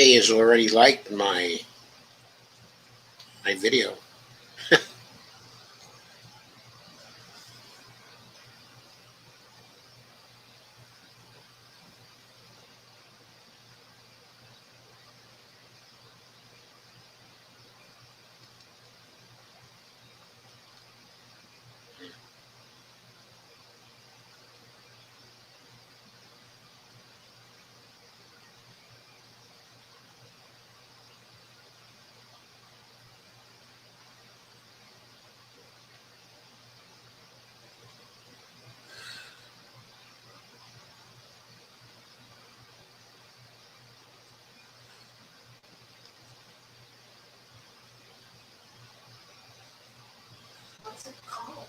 Kay has already liked my video. What's it called?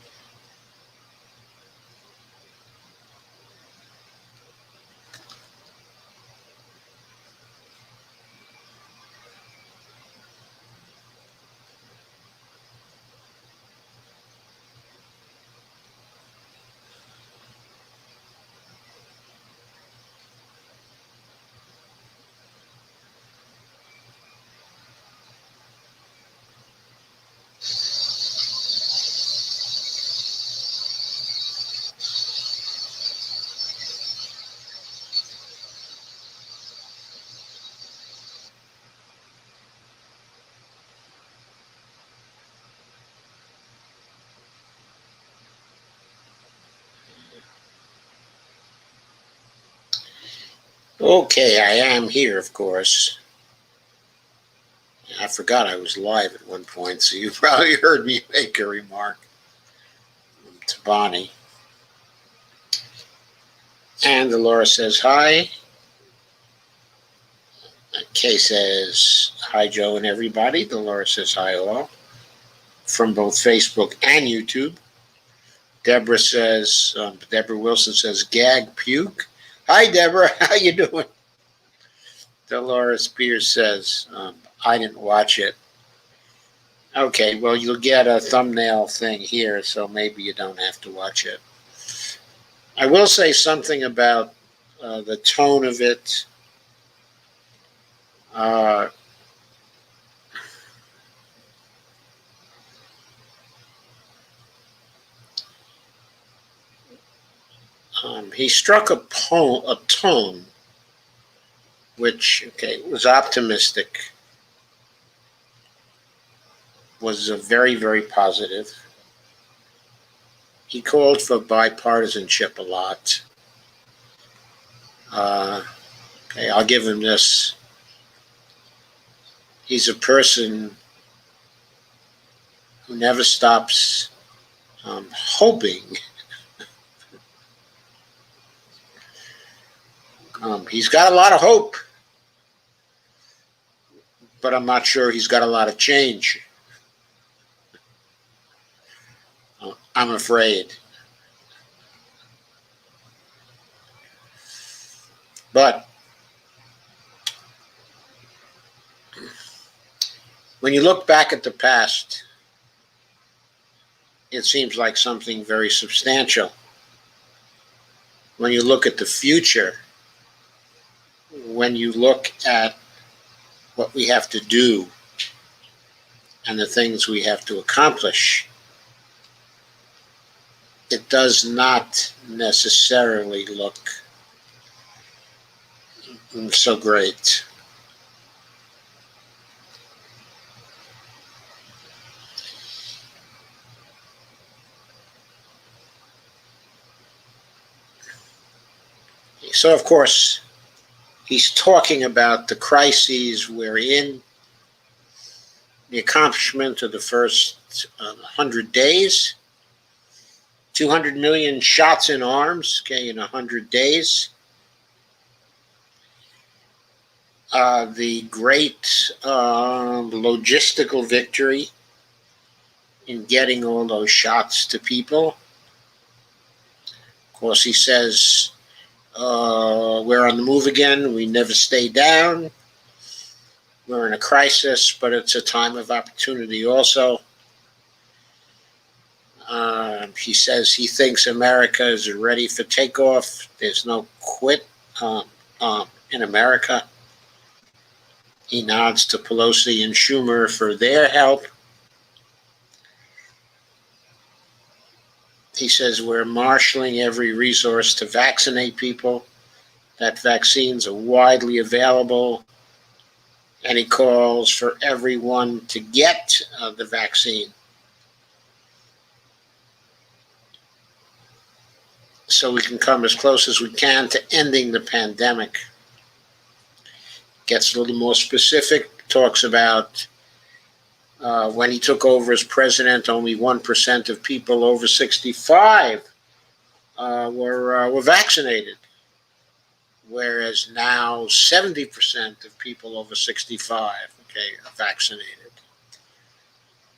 Okay, I am here, of course. I forgot I was live at one point, so you probably heard me make a remark to Bonnie. And Dolores says hi. Kay says hi, Joe and everybody. Dolores says hi, all. From both Facebook and YouTube. Deborah Wilson says gag puke. Hi, Deborah. How you doing? Dolores Pierce says, I didn't watch it. Okay, well, you'll get a thumbnail thing here, so maybe you don't have to watch it. I will say something about the tone of it. He struck a tone which, was optimistic, was very, very positive. He called for bipartisanship a lot. I'll give him this. He's a person who never stops hoping. He's got a lot of hope, but I'm not sure he's got a lot of change. I'm afraid. But when you look back at the past, it seems like something very substantial. When you look at the future, when you look at what we have to do and the things we have to accomplish, it does not necessarily look so great. So, of course, he's talking about the crises we're in, the accomplishment of the first 100 days, 200 million shots in arms, in 100 days. The great logistical victory in getting all those shots to people. Of course, he says, we're on the move again. We never stay down. We're in a crisis, but it's a time of opportunity also. He says he thinks America is ready for takeoff. There's no quit in America. He nods to Pelosi and Schumer for their help. He says we're marshaling every resource to vaccinate people, that vaccines are widely available, and he calls for everyone to get the vaccine so we can come as close as we can to ending the pandemic. Gets a little more specific, talks about when he took over as president, only 1% of people over 65 were vaccinated, whereas now 70% of people over 65 are vaccinated.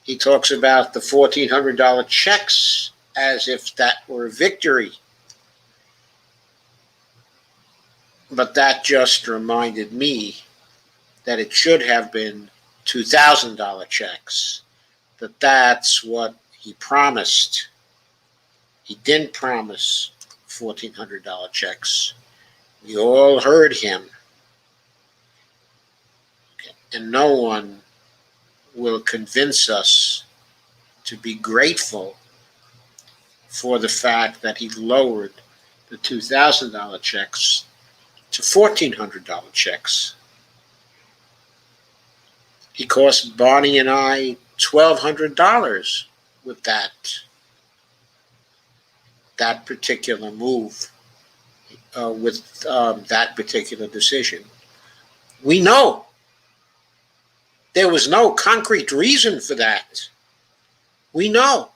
He talks about the $1,400 checks as if that were victory. But that just reminded me that it should have been $2,000 checks, that's what he promised. He didn't promise $1,400 checks. We all heard him. And no one will convince us to be grateful for the fact that he lowered the $2,000 checks to $1,400 checks. He cost Barney and I $1,200 with that particular move, with that particular decision. We know there was no concrete reason for that. We know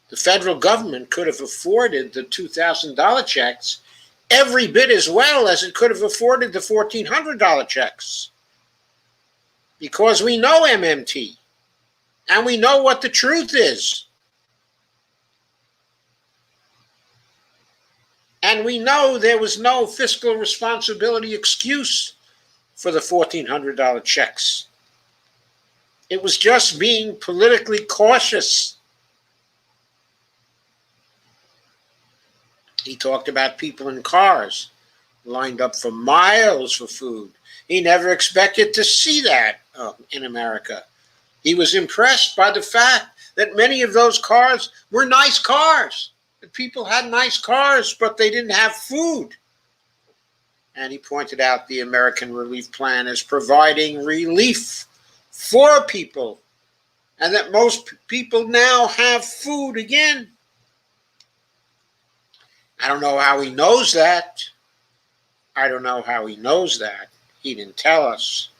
the federal government could have afforded the $2,000 checks every bit as well as it could have afforded the $1,400 checks. Because we know MMT, and we know what the truth is. And we know there was no fiscal responsibility excuse for the $1,400 checks. It was just being politically cautious. He talked about people in cars lined up for miles for food. He never expected to see that in America. He was impressed by the fact that many of those cars were nice cars. That people had nice cars, but they didn't have food. And he pointed out the American Relief Plan is providing relief for people, and that most people now have food again. I don't know how he knows that. He didn't tell us.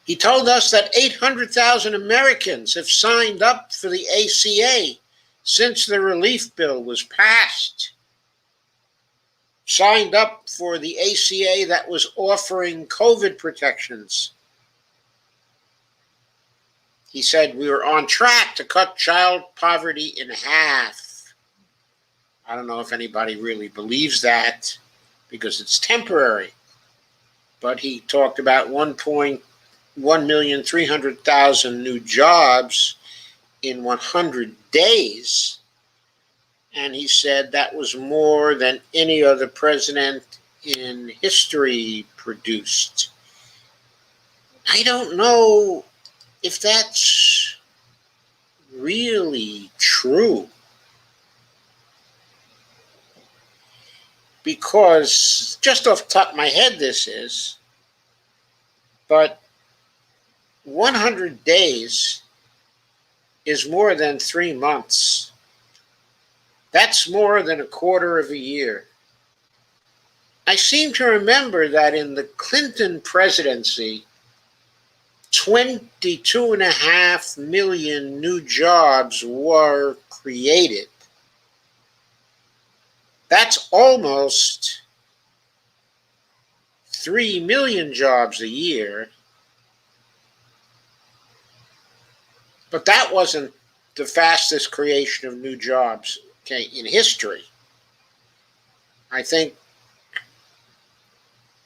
He told us that 800,000 Americans have signed up for the ACA since the relief bill was passed. Signed up for the ACA that was offering COVID protections. He said we were on track to cut child poverty in half. I don't know if anybody really believes that because it's temporary. But he talked about 1,300,000 new jobs in 100 days. And he said that was more than any other president in history produced. I don't know if that's really true. Because just off the top of my head this is, but 100 days is more than 3 months. That's more than a quarter of a year. I seem to remember that in the Clinton presidency, 22.5 million new jobs were created. That's almost 3 million jobs a year. But that wasn't the fastest creation of new jobs in history. I think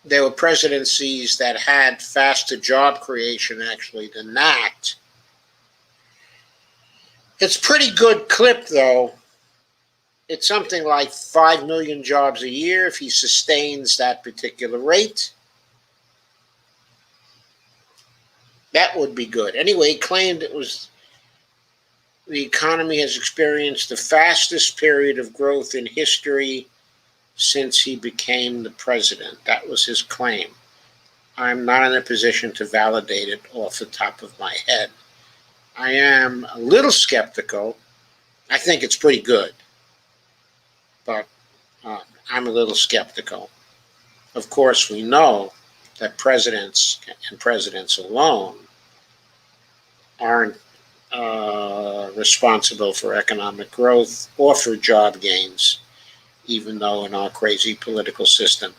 there were presidencies that had faster job creation actually than that. It's pretty good clip though. it's something like 5 million jobs a year if he sustains that particular rate. That would be good. Anyway, he claimed it was the economy has experienced the fastest period of growth in history since he became the president. That was his claim. I'm not in a position to validate it off the top of my head. I am a little skeptical. I think it's pretty good, but I'm a little skeptical. Of course, we know that presidents and presidents alone aren't responsible for economic growth or for job gains, even though in our crazy political system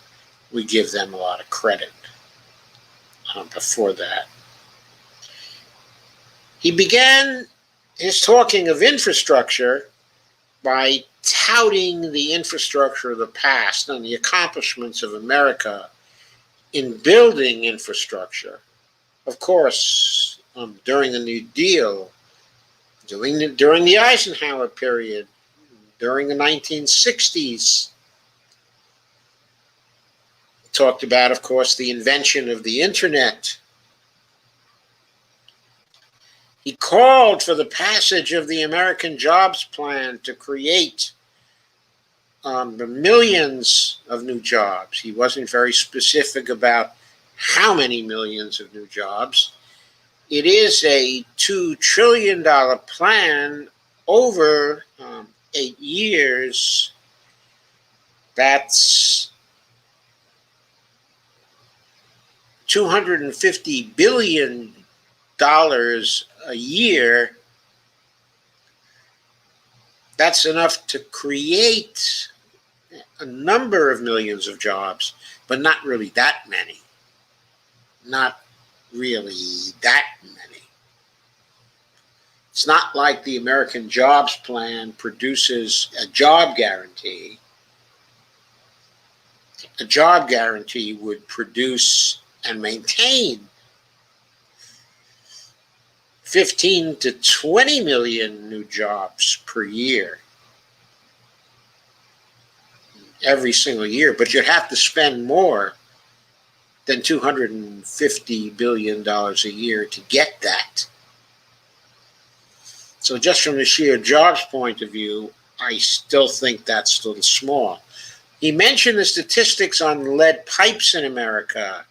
we give them a lot of credit for that. He began his talking of infrastructure by touting the infrastructure of the past and the accomplishments of America in building infrastructure. Of course, during the New Deal, during the Eisenhower period, during the 1960s, talked about, of course, the invention of the internet. He called for the passage of the American Jobs Plan to create the millions of new jobs. He wasn't very specific about how many millions of new jobs. It is a $2 trillion plan over 8 years. That's $250 billion a year. That's enough to create a number of millions of jobs, but not really that many. Not really that many. It's not like the American Jobs Plan produces a job guarantee. A job guarantee would produce and maintain 15 to 20 million new jobs per year, every single year, but you'd have to spend more than $250 billion a year to get that. So just from the sheer jobs point of view, I still think that's a little small. He mentioned the statistics on lead pipes in America,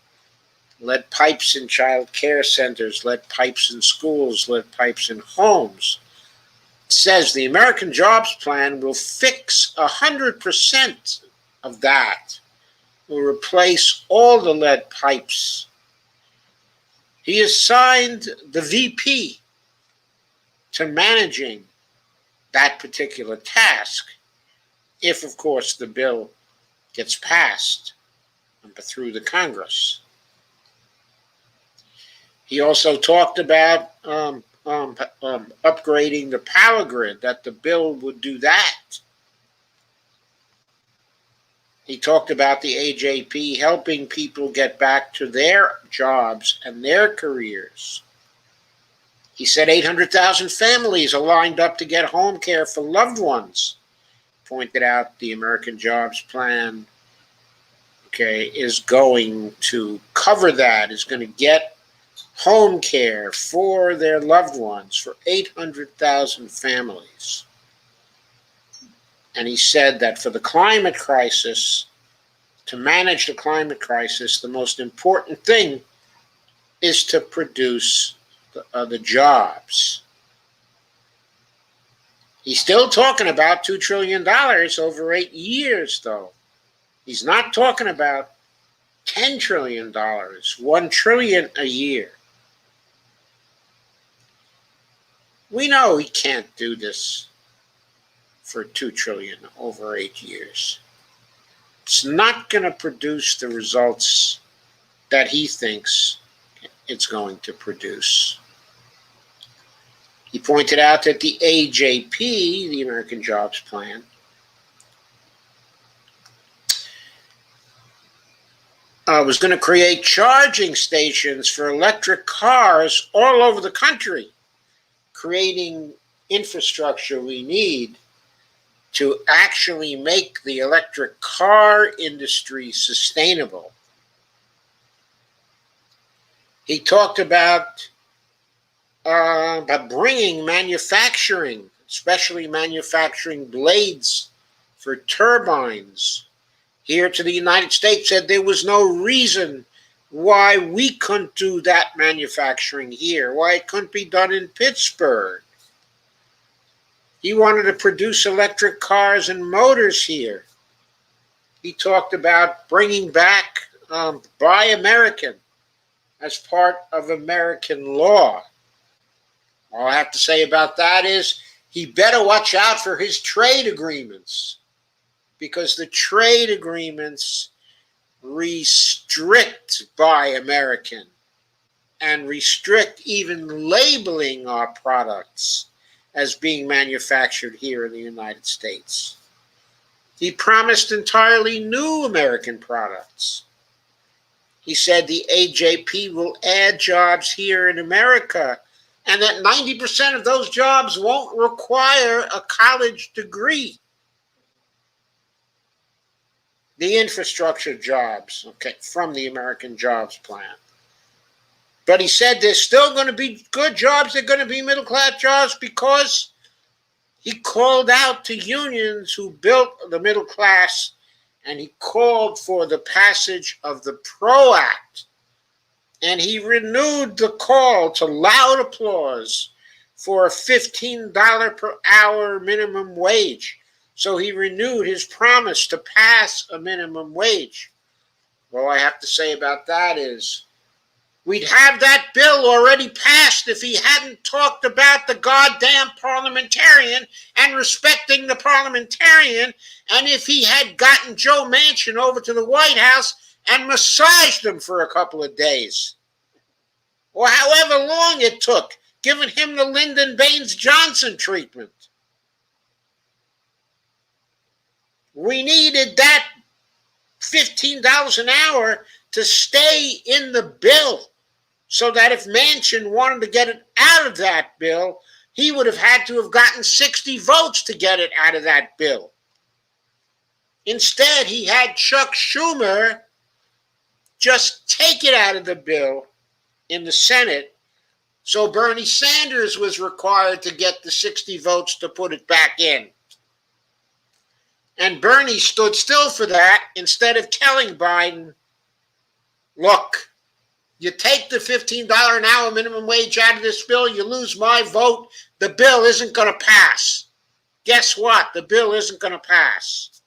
lead pipes in child care centers, lead pipes in schools, lead pipes in homes. It says the American Jobs Plan will fix 100% of that, will replace all the lead pipes. He assigned the VP to managing that particular task, if, of course, the bill gets passed through the Congress. He also talked about upgrading the power grid, that the bill would do that. He talked about the AJP helping people get back to their jobs and their careers. He said 800,000 families are lined up to get home care for loved ones. Pointed out the American Jobs Plan, is going to cover that, is going to get home care for their loved ones for 800,000 families. And he said that for the climate crisis, to manage the climate crisis, the most important thing is to produce the jobs. He's still talking about $2 trillion over 8 years, though. He's not talking about $10 trillion, $1 trillion a year. We know he can't do this for $2 trillion over 8 years. It's not going to produce the results that he thinks it's going to produce. He pointed out that the AJP, the American Jobs Plan, was going to create charging stations for electric cars all over the country, creating infrastructure we need to actually make the electric car industry sustainable. He talked about bringing manufacturing, especially manufacturing blades for turbines, here to the United States. Said there was no reason why we couldn't do that manufacturing here, why it couldn't be done in Pittsburgh. He wanted to produce electric cars and motors here. He talked about bringing back Buy American as part of American law. All I have to say about that is he better watch out for his trade agreements, because the trade agreements restrict Buy American and restrict even labeling our products as being manufactured here in the United States. He promised entirely new American products. He said the AJP will add jobs here in America, and that 90% of those jobs won't require a college degree. The infrastructure jobs, okay, from the American Jobs Plan. But he said there's still going to be good jobs, they're going to be middle-class jobs, because he called out to unions who built the middle class, and he called for the passage of the PRO Act. And he renewed the call to loud applause for a $15 per hour minimum wage. So he renewed his promise to pass a minimum wage. All I have to say about that is we'd have that bill already passed if he hadn't talked about the goddamn parliamentarian and respecting the parliamentarian, and if he had gotten Joe Manchin over to the White House and massaged him for a couple of days, or however long it took, giving him the Lyndon Baines Johnson treatment. We needed that $15 an hour to stay in the bill, so that if Manchin wanted to get it out of that bill, he would have had to have gotten 60 votes to get it out of that bill. Instead, he had Chuck Schumer just take it out of the bill in the Senate, so Bernie Sanders was required to get the 60 votes to put it back in. And Bernie stood still for that instead of telling Biden, look, you take the $15 an hour minimum wage out of this bill, you lose my vote, the bill isn't going to pass. Guess what? The bill isn't going to pass.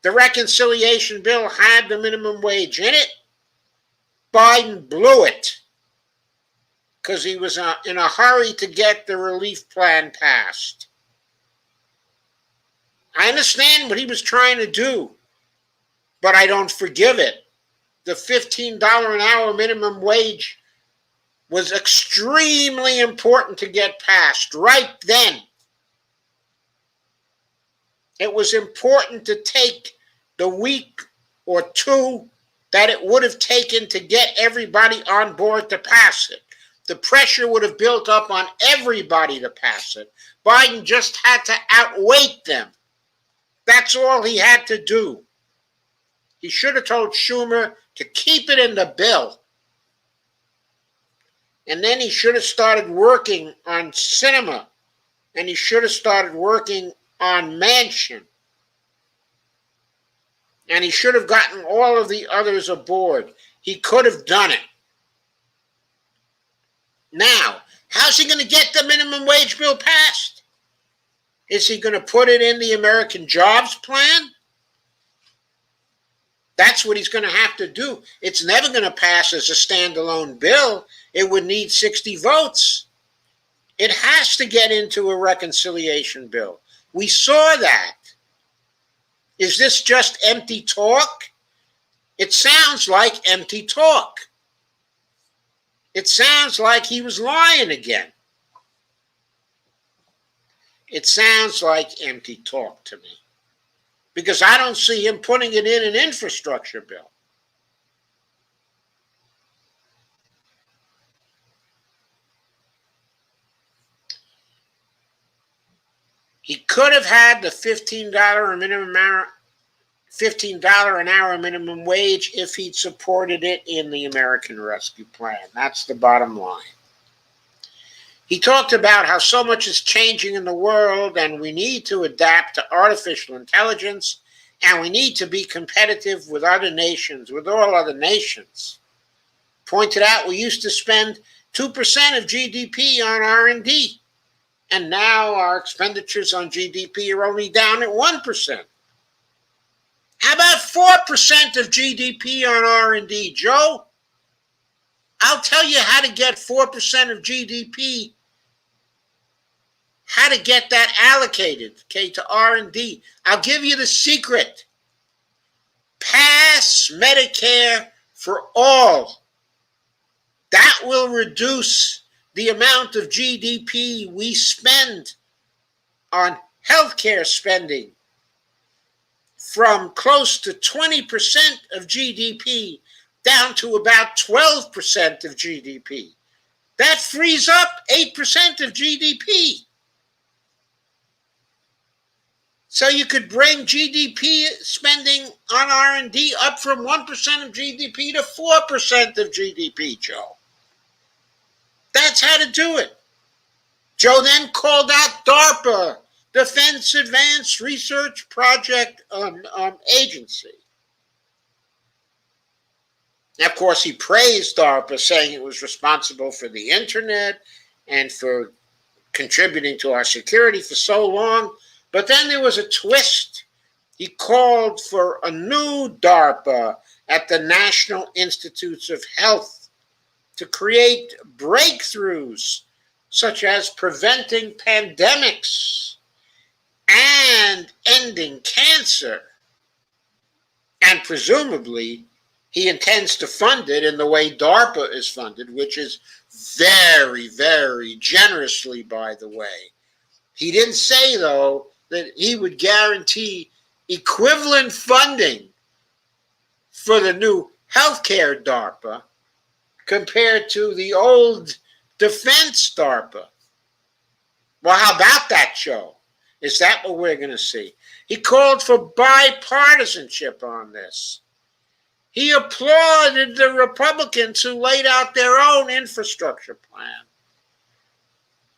The reconciliation bill had the minimum wage in it. Biden blew it because he was in a hurry to get the relief plan passed. I understand what he was trying to do, but I don't forgive it. The $15 an hour minimum wage was extremely important to get passed right then. It was important to take the week or two that it would have taken to get everybody on board to pass it. The pressure would have built up on everybody to pass it. Biden just had to outweight them. That's all he had to do. He should have told Schumer to keep it in the bill. And then he should have started working on Sinema. And he should have started working on Manchin. And he should have gotten all of the others aboard. He could have done it. Now, how's he going to get the minimum wage bill passed? Is he going to put it in the American Jobs Plan? That's what he's going to have to do. It's never going to pass as a standalone bill. It would need 60 votes. It has to get into a reconciliation bill. We saw that. Is this just empty talk? It sounds like empty talk. It sounds like he was lying again. It sounds like empty talk to me, because I don't see him putting it in an infrastructure bill. He could have had the $15 an hour minimum wage if he'd supported it in the American Rescue Plan. That's the bottom line. He talked about how so much is changing in the world and we need to adapt to artificial intelligence and we need to be competitive with other nations, with all other nations. Pointed out we used to spend 2% of GDP on R&D, and now our expenditures on GDP are only down at 1%. How about 4% of GDP on R&D, Joe? I'll tell you how to get 4% of GDP, how to get that allocated, okay, to R&D. I'll give you the secret. Pass Medicare for all. That will reduce the amount of GDP we spend on healthcare spending from close to 20% of GDP down to about 12% of GDP. That frees up 8% of GDP. So you could bring GDP spending on R&D up from 1% of GDP to 4% of GDP, Joe. That's how to do it. Joe then called out DARPA, Defense Advanced Research Project Agency. Now, of course, he praised DARPA, saying it was responsible for the internet and for contributing to our security for so long. But then there was a twist. He called for a new DARPA at the National Institutes of Health to create breakthroughs such as preventing pandemics and ending cancer. And presumably, he intends to fund it in the way DARPA is funded, which is very, very generously, by the way. He didn't say, though, that he would guarantee equivalent funding for the new healthcare DARPA compared to the old defense DARPA. Well, how about that, Joe? Is that what we're going to see? He called for bipartisanship on this. He applauded the Republicans who laid out their own infrastructure plan.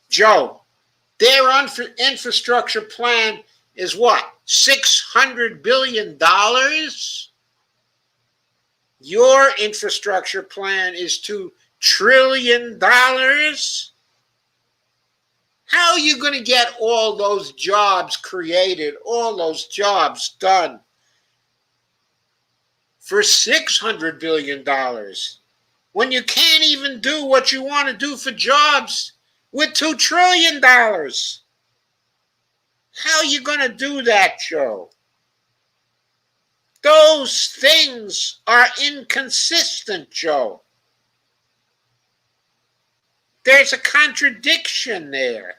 Joe, their infrastructure plan is what? $600 billion? Your infrastructure plan is $2 trillion? How are you going to get all those jobs created, all those jobs done for $600 billion when you can't even do what you want to do for jobs with $2 trillion? How are you going to do that, Joe? Those things are inconsistent, Joe. There's a contradiction there.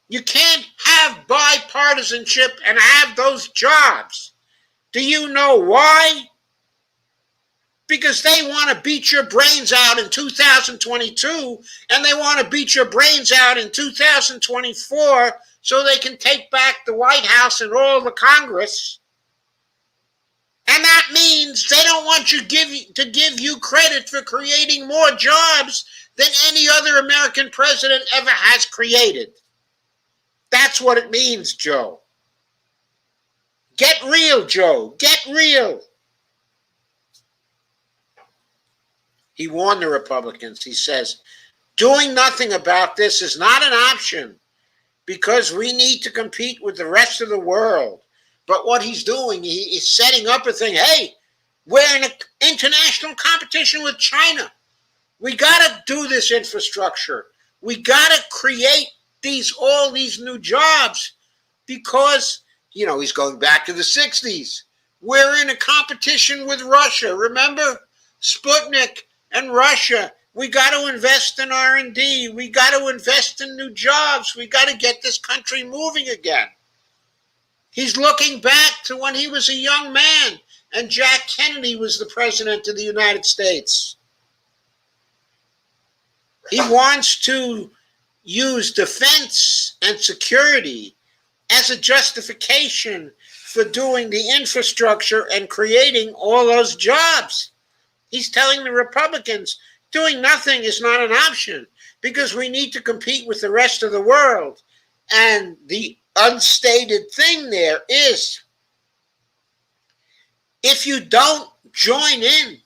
You can't have bipartisanship and have those jobs. Do you know why? Because they want to beat your brains out in 2022, and they want to beat your brains out in 2024 so they can take back the White House and all the Congress. And that means they don't want you to give you credit for creating more jobs than any other American president ever has created. That's what it means, Joe. Get real, Joe. Get real. He warned the Republicans. He says, doing nothing about this is not an option because we need to compete with the rest of the world. But what he's doing, he is setting up a thing. Hey, we're in an international competition with China. We got to do this infrastructure. We got to create all these new jobs because, he's going back to the 60s. We're in a competition with Russia. Remember? Sputnik and Russia. We got to invest in R&D. We got to invest in new jobs. We got to get this country moving again. He's looking back to when he was a young man and Jack Kennedy was the president of the United States. He wants to use defense and security as a justification for doing the infrastructure and creating all those jobs. He's telling the Republicans doing nothing is not an option because we need to compete with the rest of the world. And the unstated thing there is, if you don't join in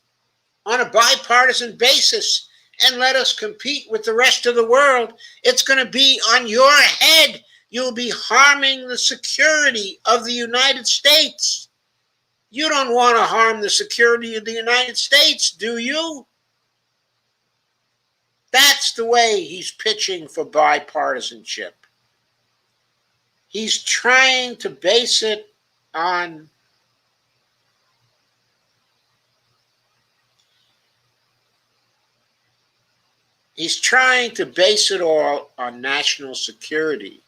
on a bipartisan basis and let us compete with the rest of the world, it's going to be on your head. You'll be harming the security of the United States. You don't want to harm the security of the United States, do you? That's the way he's pitching for bipartisanship. He's trying to base it on all on national security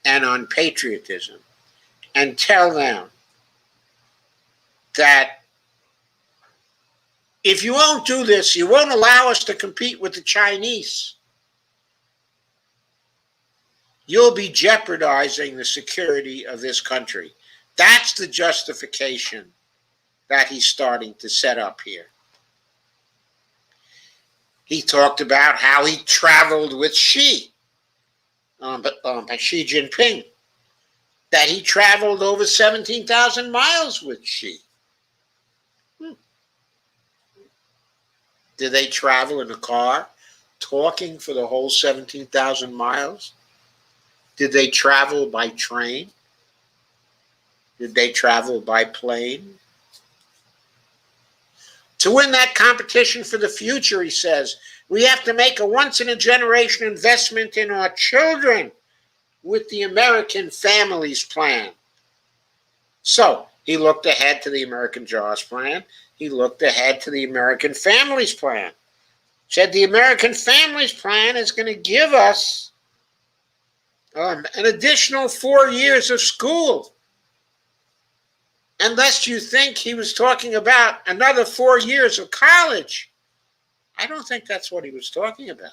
and on patriotism, and tell them that if you won't do this, you won't allow us to compete with the Chinese. You'll be jeopardizing the security of this country. That's the justification that he's starting to set up here. He talked about how he traveled with Xi Jinping, that he traveled over 17,000 miles with Xi. Did they travel in a car, talking for the whole 17,000 miles? Did they travel by train? Did they travel by plane? To win that competition for the future, he says, we have to make a once-in-a-generation investment in our children with the American Families Plan. So he looked ahead to the American Jobs Plan. He looked ahead to the American Families Plan. Said the American Families Plan is going to give us an additional 4 years of school. Unless you think he was talking about another 4 years of college. I don't think that's what he was talking about.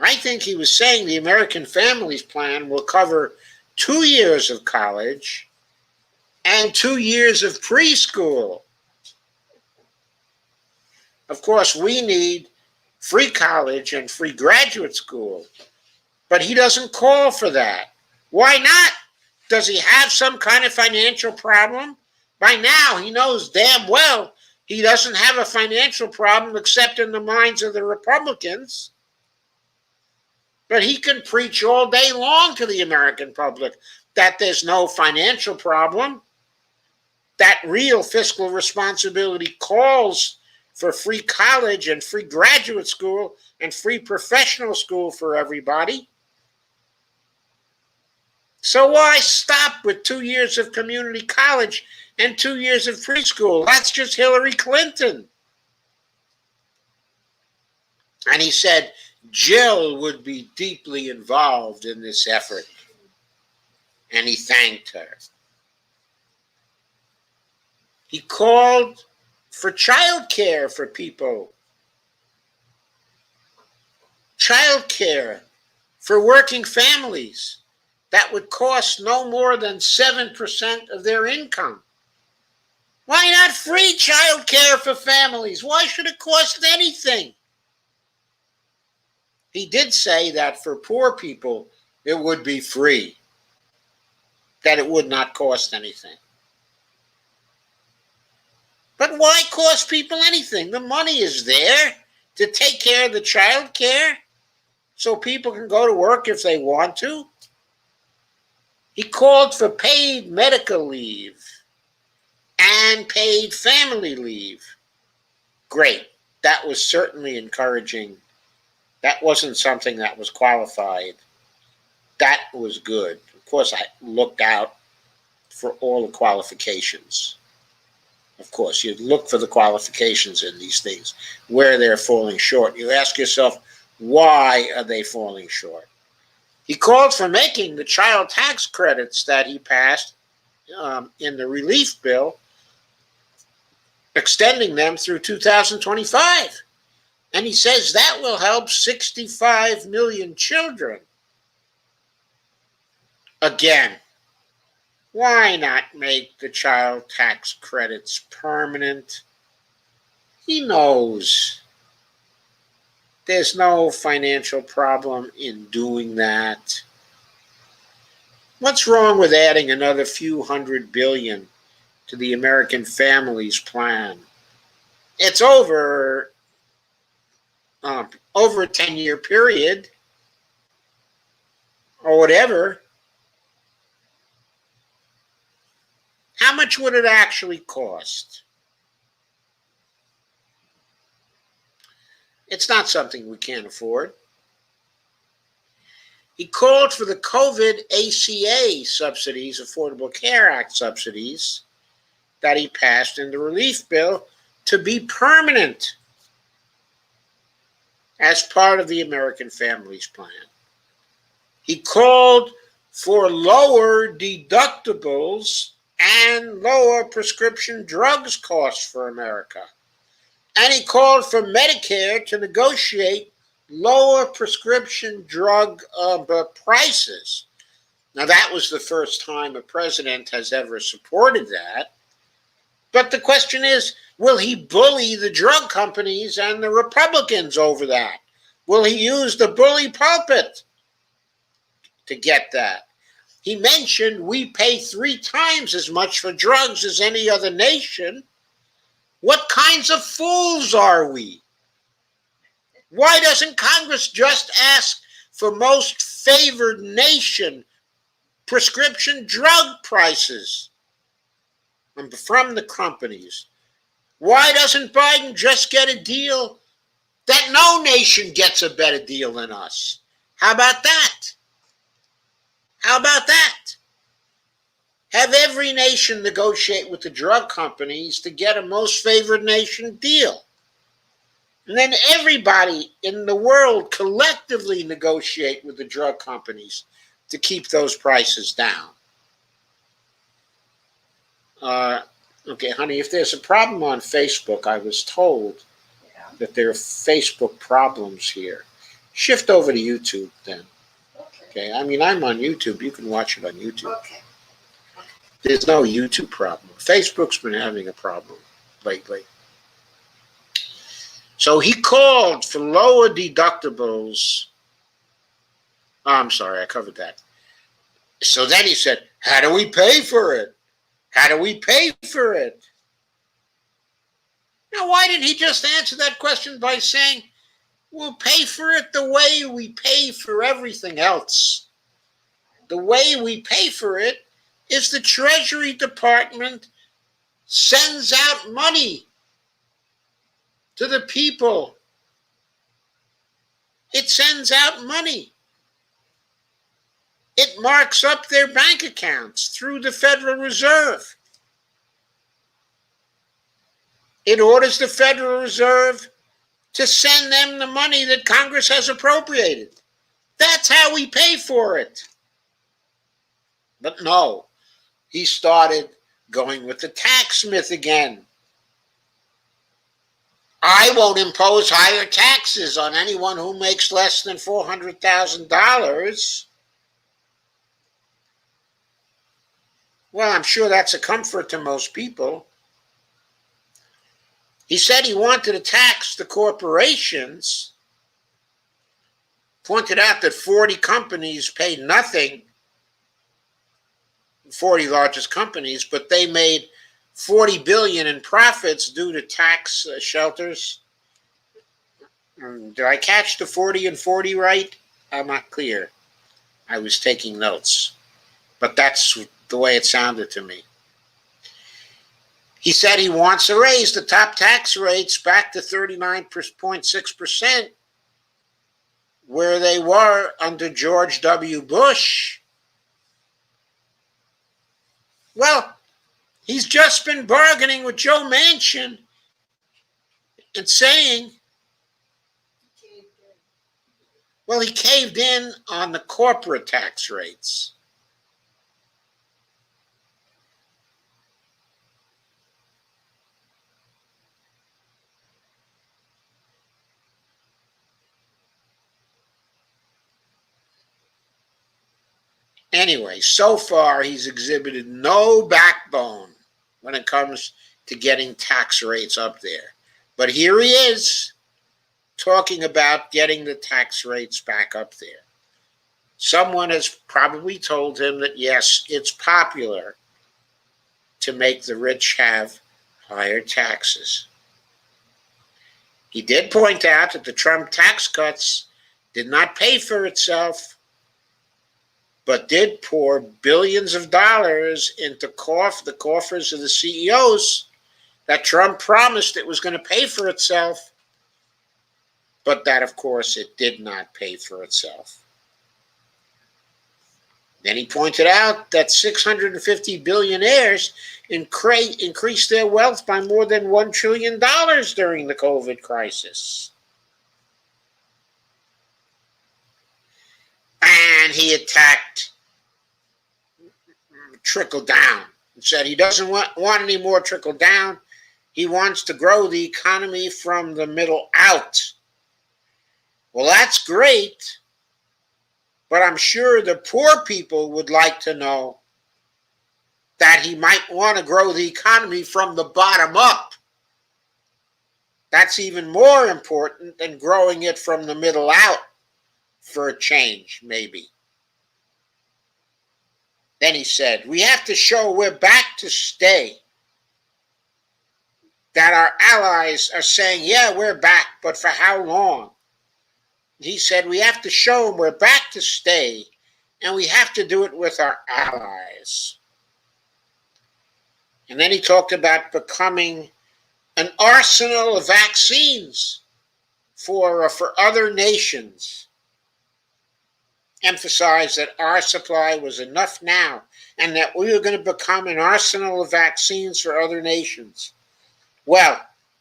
I think he was saying the American Families Plan will cover 2 years of college and 2 years of preschool. Of course, we need free college and free graduate school, but he doesn't call for that. Why not? Does he have some kind of financial problem? By now, he knows damn well he doesn't have a financial problem except in the minds of the Republicans. But he can preach all day long to the American public that there's no financial problem, that real fiscal responsibility calls for free college and free graduate school and free professional school for everybody. So why stop with 2 years of community college and 2 years of preschool? That's just Hillary Clinton. And he said Jill would be deeply involved in this effort. And he thanked her. He called for child care for people. Child care for working families. That would cost no more than 7% of their income. Why not free child care for families? Why should it cost anything? He did say that for poor people, it would be free, that it would not cost anything. But why cost people anything? The money is there to take care of the child care so people can go to work if they want to. He called for paid medical leave and paid family leave. Great. That was certainly encouraging. That wasn't something that was qualified. That was good. Of course, I looked out for all the qualifications. Of course, you look for the qualifications in these things, where they're falling short. You ask yourself, why are they falling short? He called for making the child tax credits that he passed in the relief bill, extending them through 2025. And he says that will help 65 million children. Again, why not make the child tax credits permanent? He knows there's no financial problem in doing that. What's wrong with adding another few hundred billion to the American Families Plan? It's over a 10-year period or whatever. How much would it actually cost? It's not something we can't afford. He called for the COVID ACA subsidies, Affordable Care Act subsidies, that he passed in the relief bill to be permanent as part of the American Families Plan. He called for lower deductibles and lower prescription drugs costs for America. And he called for Medicare to negotiate lower prescription drug prices. Now, that was the first time a president has ever supported that. But the question is, will he bully the drug companies and the Republicans over that? Will he use the bully pulpit to get that? He mentioned we pay 3 times as much for drugs as any other nation. What kinds of fools are we? Why doesn't Congress just ask for most favored nation prescription drug prices from the companies? Why doesn't Biden just get a deal that no nation gets a better deal than us? How about that? How about that? Have every nation negotiate with the drug companies to get a most favored nation deal. And then everybody in the world collectively negotiate with the drug companies to keep those prices down. Okay, honey, if there's a problem on Facebook, I was told that there are Facebook problems here. Shift over to YouTube then. Okay, I mean, I'm on YouTube. You can watch it on YouTube. Okay. There's no YouTube problem. Facebook's been having a problem lately. So he called for lower deductibles. Oh, I'm sorry, I covered that. So then he said, how do we pay for it? How do we pay for it? Now, why didn't he just answer that question by saying, we'll pay for it the way we pay for everything else? The way we pay for it is the Treasury Department sends out money to the people. It sends out money. It marks up their bank accounts through the Federal Reserve. It orders the Federal Reserve to send them the money that Congress has appropriated. That's how we pay for it. But no, he started going with the tax myth again. I won't impose higher taxes on anyone who makes less than $400,000. Well, I'm sure that's a comfort to most people. He said he wanted to tax the corporations, pointed out that 40 companies pay nothing, 40 largest companies, but they made $40 billion in profits due to tax shelters. Did I catch the 40 and 40 right? I'm not clear. I was taking notes, but that's the way it sounded to me. He said he wants to raise the top tax rates back to 39.6%, where they were under George W. Bush. Well, he's just been bargaining with Joe Manchin and saying, well, he caved in on the corporate tax rates. Anyway, so far he's exhibited no backbone when it comes to getting tax rates up there. But here he is talking about getting the tax rates back up there. Someone has probably told him that yes, it's popular to make the rich have higher taxes. He did point out that the Trump tax cuts did not pay for itself, but did pour billions of dollars into the coffers of the CEOs that Trump promised it was going to pay for itself, but that, of course, it did not pay for itself. Then he pointed out that 650 billionaires increased their wealth by more than $1 trillion during the COVID crisis. And he attacked trickle down and said he doesn't want any more trickle down. He wants to grow the economy from the middle out. Well, that's great, but I'm sure the poor people would like to know that he might want to grow the economy from the bottom up. That's even more important than growing it from the middle out for a change, maybe. Then he said, we have to show we're back to stay. That our allies are saying, yeah, we're back, but for how long? He said, we have to show them we're back to stay, and we have to do it with our allies. And then he talked about becoming an arsenal of vaccines for other nations. Emphasized that our supply was enough now, and that we were going to become an arsenal of vaccines for other nations. Well,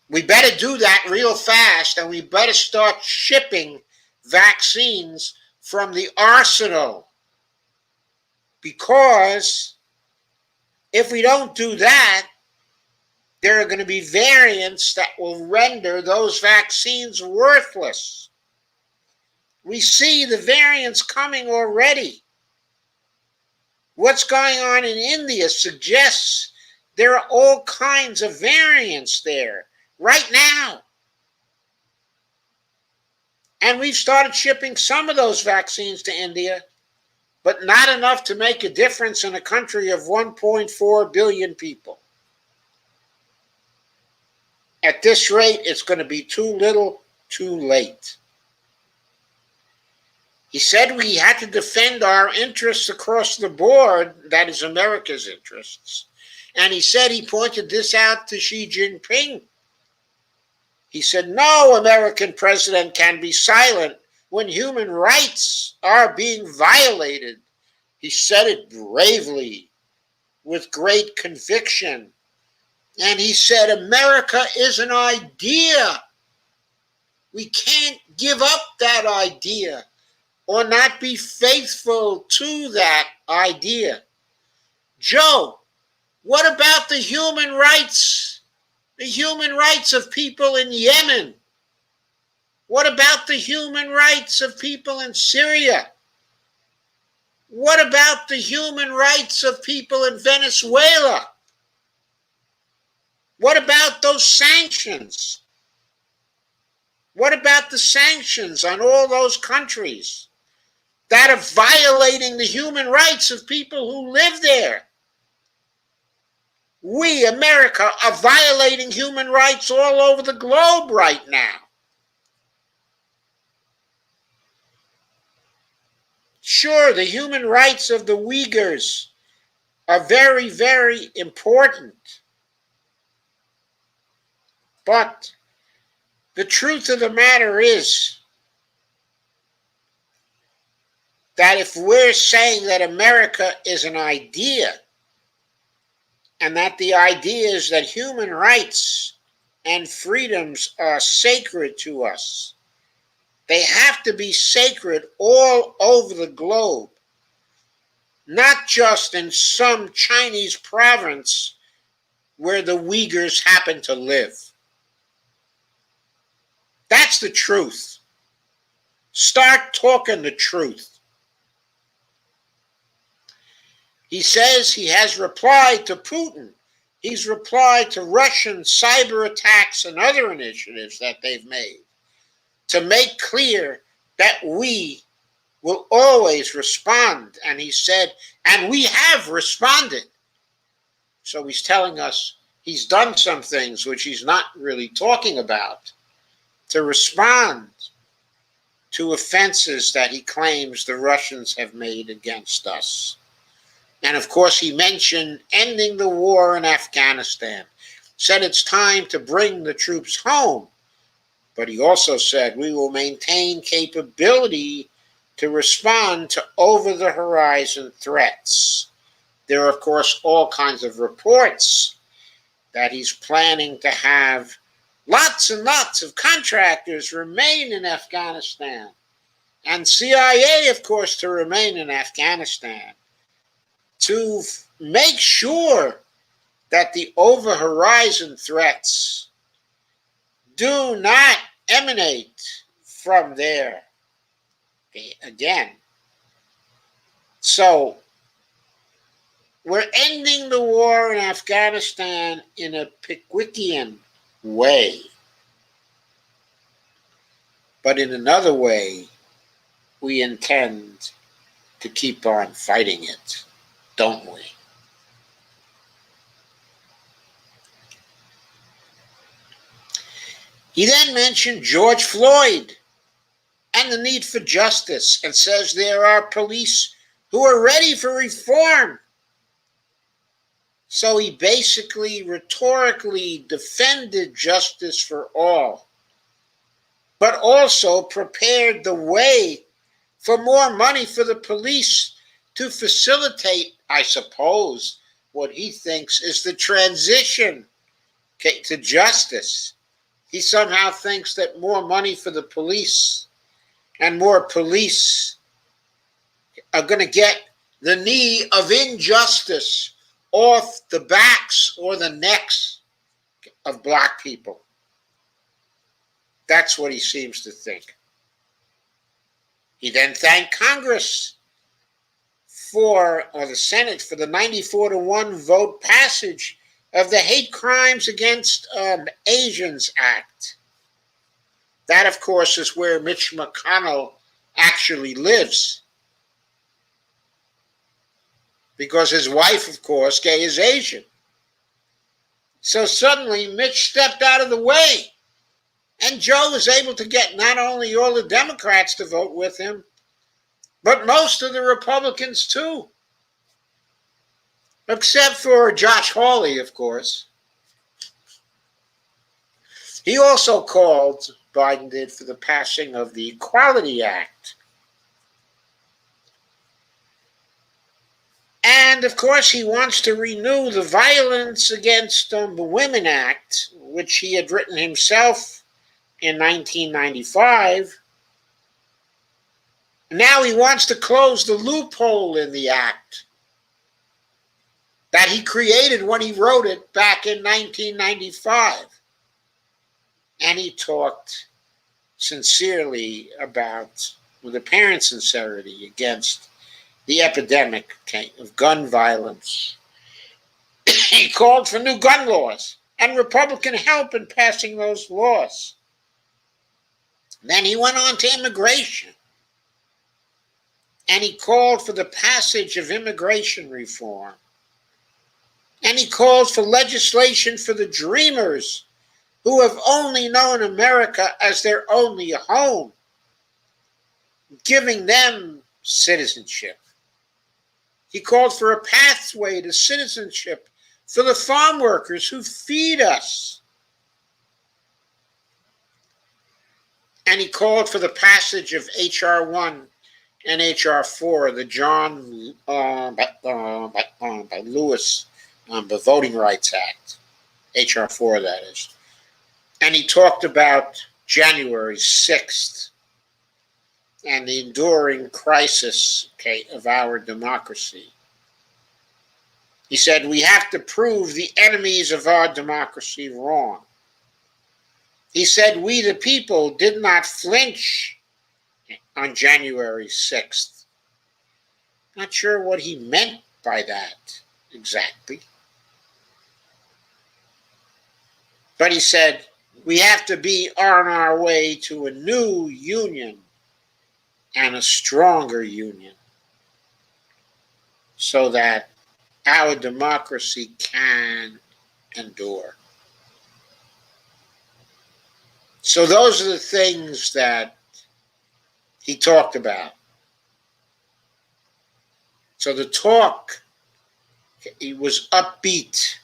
we better do that real fast, and we better start shipping vaccines from the arsenal, because if we don't do that, there are going to be variants that will render those vaccines worthless. We see the variants coming already. What's going on in India suggests there are all kinds of variants there right now. And we've started shipping some of those vaccines to India, but not enough to make a difference in a country of 1.4 billion people. At this rate, it's going to be too little, too late. He said we had to defend our interests across the board, that is America's interests. And he said he pointed this out to Xi Jinping. He said, no American president can be silent when human rights are being violated. He said it bravely, with great conviction. And he said, America is an idea. We can't give up that idea or not be faithful to that idea. Joe, what about the human rights? The human rights of people in Yemen? What about the human rights of people in Syria? What about the human rights of people in Venezuela? What about those sanctions? What about the sanctions on all those countries that are violating the human rights of people who live there? We, America, are violating human rights all over the globe right now. Sure, the human rights of the Uyghurs are very, very important. But the truth of the matter is that if we're saying that America is an idea, and that the idea is that human rights and freedoms are sacred to us, they have to be sacred all over the globe, not just in some Chinese province where the Uyghurs happen to live. That's the truth. Start talking the truth. He says he has replied to Putin. He's replied to Russian cyber attacks and other initiatives that they've made to make clear that we will always respond. And he said, and we have responded. So he's telling us he's done some things which he's not really talking about to respond to offenses that he claims the Russians have made against us. And of course, he mentioned ending the war in Afghanistan, said it's time to bring the troops home. But he also said we will maintain capability to respond to over-the-horizon threats. There are, of course, all kinds of reports that he's planning to have lots and lots of contractors remain in Afghanistan, and CIA, of course, to remain in Afghanistan, to make sure that the over-horizon threats do not emanate from there. Okay, again. So, we're ending the war in Afghanistan in a Pickwickian way. But in another way, we intend to keep on fighting it, don't we? He then mentioned George Floyd and the need for justice and says there are police who are ready for reform. So he basically rhetorically defended justice for all, but also prepared the way for more money for the police to facilitate, I suppose, what he thinks is the transition to justice. He somehow thinks that more money for the police and more police are going to get the knee of injustice off the backs or the necks of black people. That's what he seems to think. He then thanked Congress or the Senate for the 94-1 vote passage of the Hate Crimes Against Asians Act. That, of course, is where Mitch McConnell actually lives, because his wife, of course, Gay, is Asian. So suddenly Mitch stepped out of the way, and Joe was able to get not only all the Democrats to vote with him, but most of the Republicans too. Except for Josh Hawley, of course. He also called, Biden did, for the passing of the Equality Act. And, of course, he wants to renew the Violence Against Women Act, which he had written himself in 1995. Now he wants to close the loophole in the act that he created when he wrote it back in 1995. And he talked sincerely about, with apparent sincerity, against the epidemic of gun violence. He called for new gun laws and Republican help in passing those laws. Then he went on to immigration. And he called for the passage of immigration reform. And he called for legislation for the dreamers who have only known America as their only home, giving them citizenship. He called for a pathway to citizenship for the farm workers who feed us. And he called for the passage of H.R. 1 and H.R. 4, the John by Lewis, the Voting Rights Act, H.R. 4, that is. And he talked about January 6th and the enduring crisis, of our democracy. He said, we have to prove the enemies of our democracy wrong. He said, we the people did not flinch on January 6th. Not sure what he meant by that exactly. But he said, we have to be on our way to a new union and a stronger union so that our democracy can endure. So those are the things that he talked about. So the talk, he was upbeat.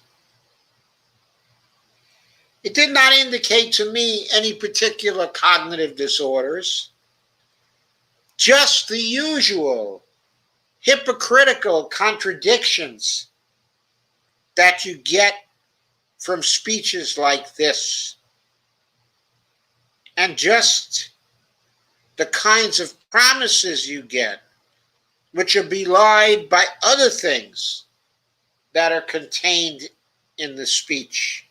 It did not indicate to me any particular cognitive disorders, just the usual hypocritical contradictions that you get from speeches like this, and just the kinds of promises you get, which are belied by other things that are contained in the speech.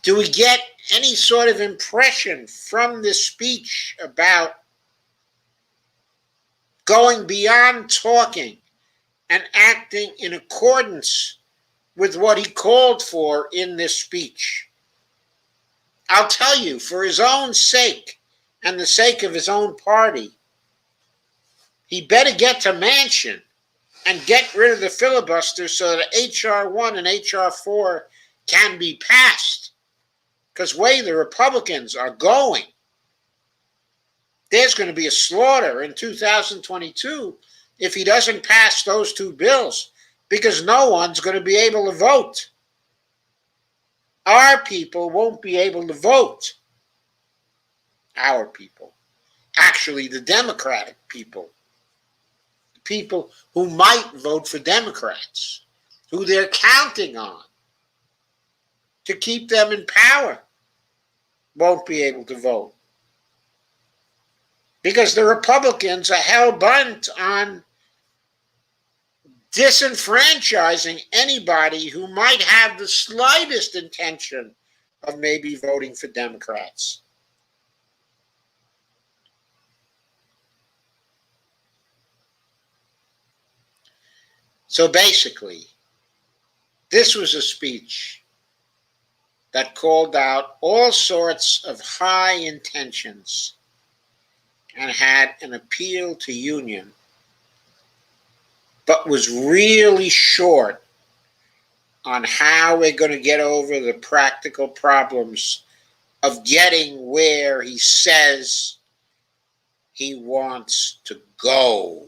Do we get any sort of impression from this speech about going beyond talking and acting in accordance with what he called for in this speech? I'll tell you, for his own sake and the sake of his own party, he better get to Manchin and get rid of the filibuster so that H.R. 1 and H.R. 4 can be passed. Because way the Republicans are going, there's going to be a slaughter in 2022 if he doesn't pass those two bills, because no one's going to be able to vote. Our people won't be able to vote. Our people. Actually, the Democratic people. The people who might vote for Democrats, who they're counting on to keep them in power, won't be able to vote. Because the Republicans are hell-bent on disenfranchising anybody who might have the slightest intention of maybe voting for Democrats. So basically, this was a speech that called out all sorts of high intentions and had an appeal to union, but was really short on how we're going to get over the practical problems of getting where he says he wants to go.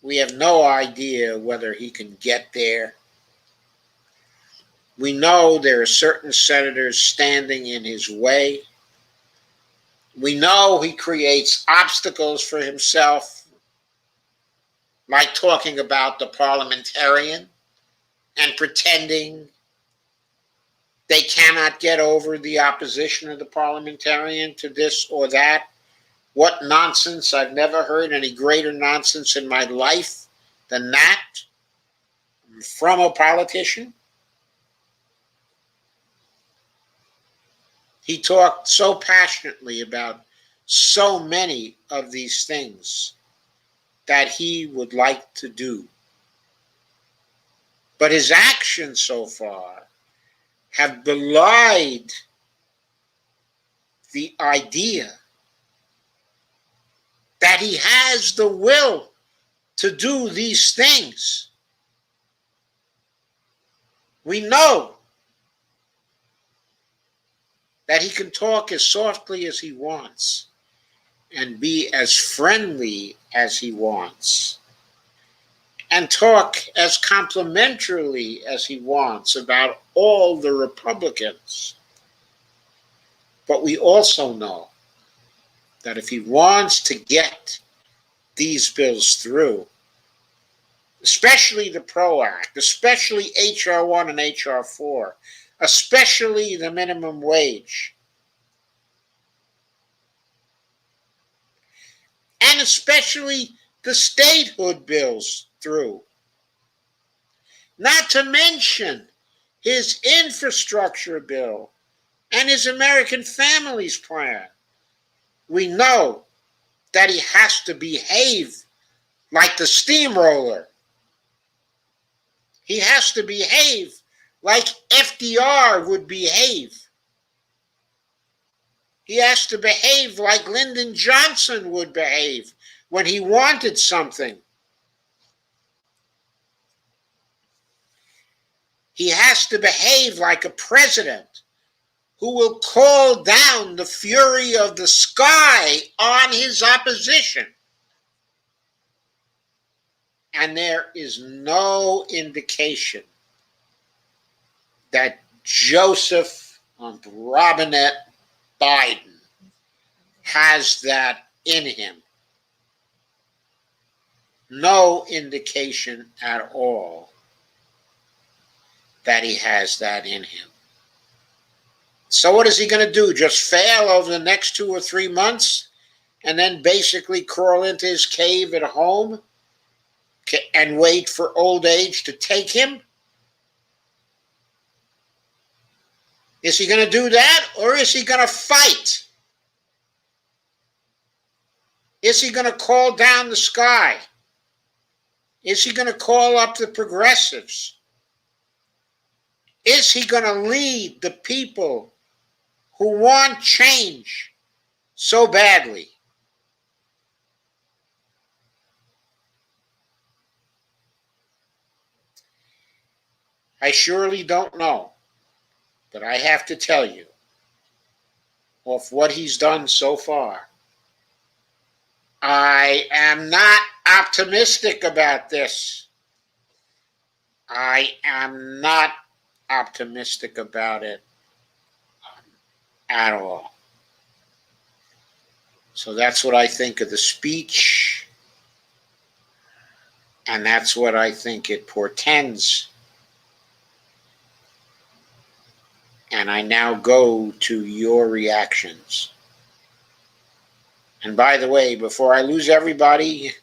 We have no idea whether he can get there. We know there are certain senators standing in his way. We know he creates obstacles for himself, like talking about the parliamentarian and pretending they cannot get over the opposition of the parliamentarian to this or that. What nonsense. I've never heard any greater nonsense in my life than that from a politician. He talked so passionately about so many of these things that he would like to do. But his actions so far have belied the idea that he has the will to do these things. We know that he can talk as softly as he wants and be as friendly as he wants and talk as complimentarily as he wants about all the Republicans. But we also know that if he wants to get these bills through, especially the PRO Act, especially H.R. 1 and H.R. 4, especially the minimum wage, and especially the statehood bills through, not to mention his infrastructure bill and his American Families Plan. We know that he has to behave like the steamroller. He has to behave like FDR would behave. He has to behave like Lyndon Johnson would behave when he wanted something. He has to behave like a president who will call down the fury of the sky on his opposition. And there is no indication that Joseph Robinette Biden has that in him. No indication at all that he has that in him. So what is he going to do? Just fail over the next 2 or 3 months and then basically crawl into his cave at home and wait for old age to take him? Is he going to do that, or is he going to fight? Is he going to call down the sky? Is he going to call up the progressives? Is he going to lead the people who want change so badly? I surely don't know, but I have to tell you, of what he's done so far, I am not optimistic about this. I am not optimistic about it at all. So that's what I think of the speech, and that's what I think it portends. And I now go to your reactions. And by the way, before I lose everybody,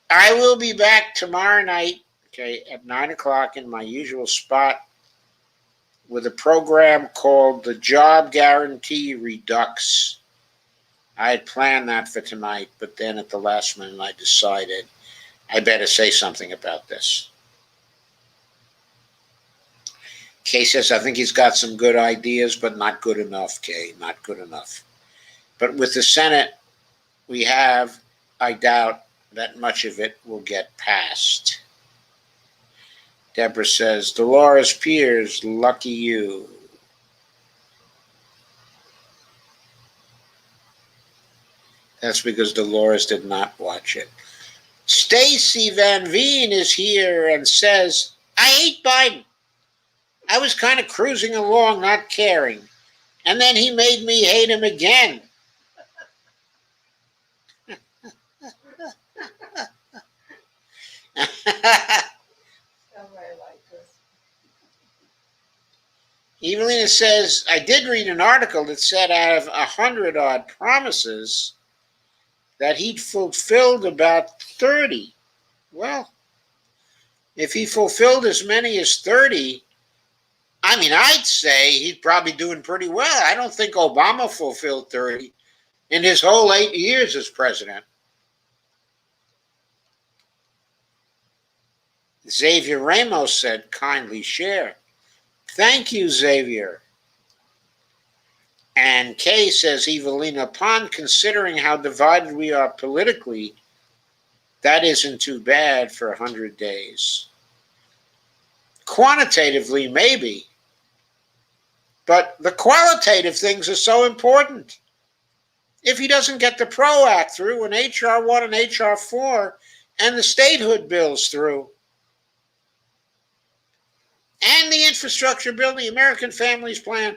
I will be back tomorrow night, okay, at 9 o'clock in my usual spot with a program called The Job Guarantee Redux. I had planned that for tonight, but then at the last minute I decided I better say something about this. Kay says, I think he's got some good ideas, but not good enough, Kay, not good enough. But with the Senate we have, I doubt that much of it will get passed. Deborah says, Dolores Pierce, lucky you. That's because Dolores did not watch it. Stacy Van Veen is here and says, I hate Biden. I was kind of cruising along, not caring. And then he made me hate him again. Evelina says, I did read an article that said out of 100-odd promises that he'd fulfilled about 30. Well, if he fulfilled as many as 30, I mean, I'd say he's probably doing pretty well. I don't think Obama fulfilled 30 in his whole 8 years as president. Xavier Ramos said, kindly share. Thank you, Xavier. And Kay says, Evelina, upon considering how divided we are politically, that isn't too bad for 100 days. Quantitatively, maybe. But the qualitative things are so important. If he doesn't get the PRO Act through, and H.R. 1 and H.R. 4, and the statehood bills through, and the infrastructure bill, the American Families Plan,